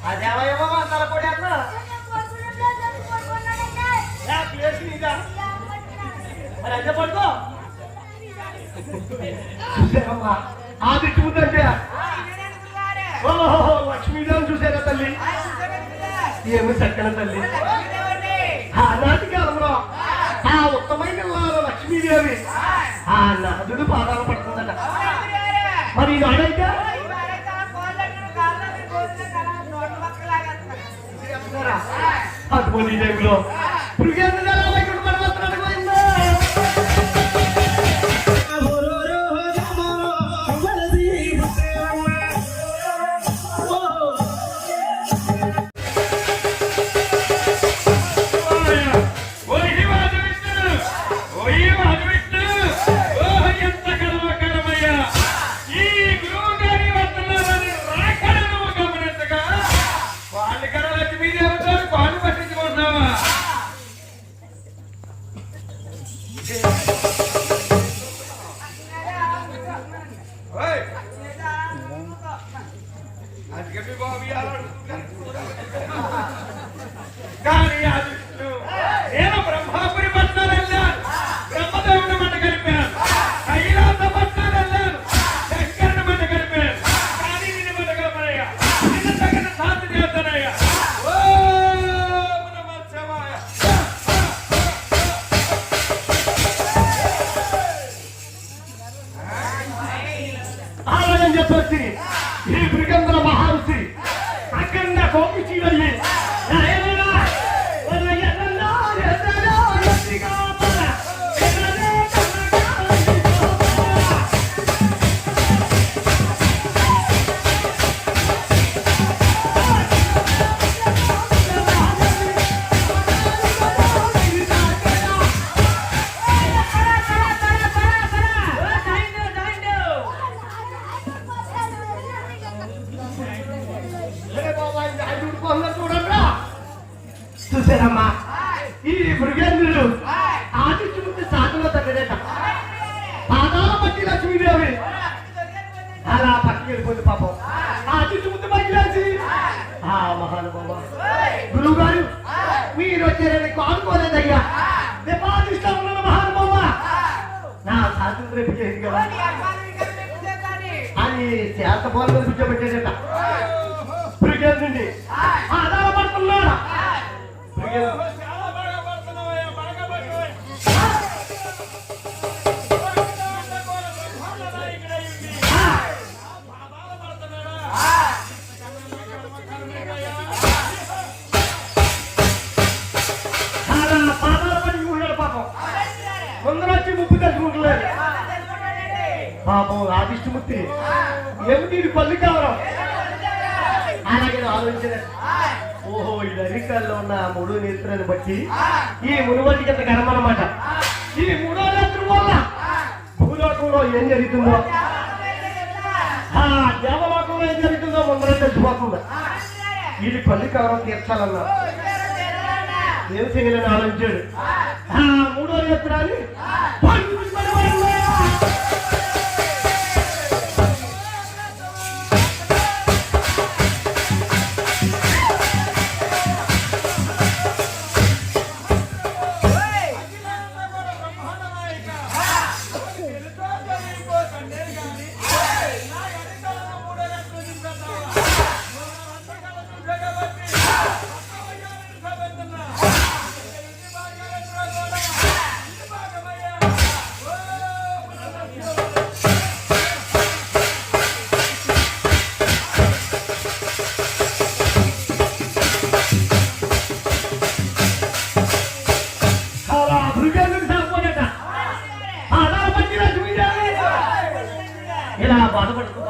అదేమో మసాలా పొడి అన్న ప్లేస్ నీదా మరి అదే పడుకో చూసారమ్మా ఆది చూదంటే ఓహో లక్ష్మీదేవిని చూసారా తల్లి ఏమి చక్కన తల్లి ఆనాటి కాలంలో ఆ ఉత్తమైన లక్ష్మీదేవి ఆ నాదుడు పాదాలు పడుతుందట మరి ఈనాడైతే అటువంటి టైంలో చెప్పొచ్చి ఈ మృగంధ్ర మహర్షి అఖండ కోపిచి వెళ్ళి చూసారమ్మా ఈ మృగేంద్రుడు ఆదిత్యమూర్తి సాధన తగ్గడట పాదాల పట్టి లక్ష్మీదేవి అలా పట్టి వెళ్ళిపోయింది పాపం ఆదిత్యమూర్తి పట్టిలేసి ఆ మహానుభావ గురువు గారు మీరు వచ్చారని కానుకోలేదయ్యా దేపాదిష్టం ఉన్న మహానుభావ నా స్వాతంత్ర్యం చేసి కదా అని చేత బోర్లు కూర్చోబెట్టాడట మృగేంద్రుడిని ఆధార పడుతున్నాడు ముందరొచ్చి ముప్పు తెలుసుకుంటలేదు పాపం ఆదిష్టమూర్తి ఏమిటి పల్లి కావడం అలాగే ఆలోచించలేదు ఓహో ఈ అరికాల్లో ఉన్న మూడో నేత్రాన్ని బట్టి ఈ మునువతికి ఎంత గర్వం అన్నమాట ఈ మూడో నేత్రం వల్ల భూలోకంలో ఏం జరుగుతుందో ఆ దేవలోకంలో ఏం జరుగుతుందో ముందర తెలిసిపోతుంది ఇది పల్లి కావడం తీర్చాలన్నా ఏం చేయాలని ఆలోచించాడు ఆ మూడో నేత్రాన్ని ఇలా బాధపడుతూ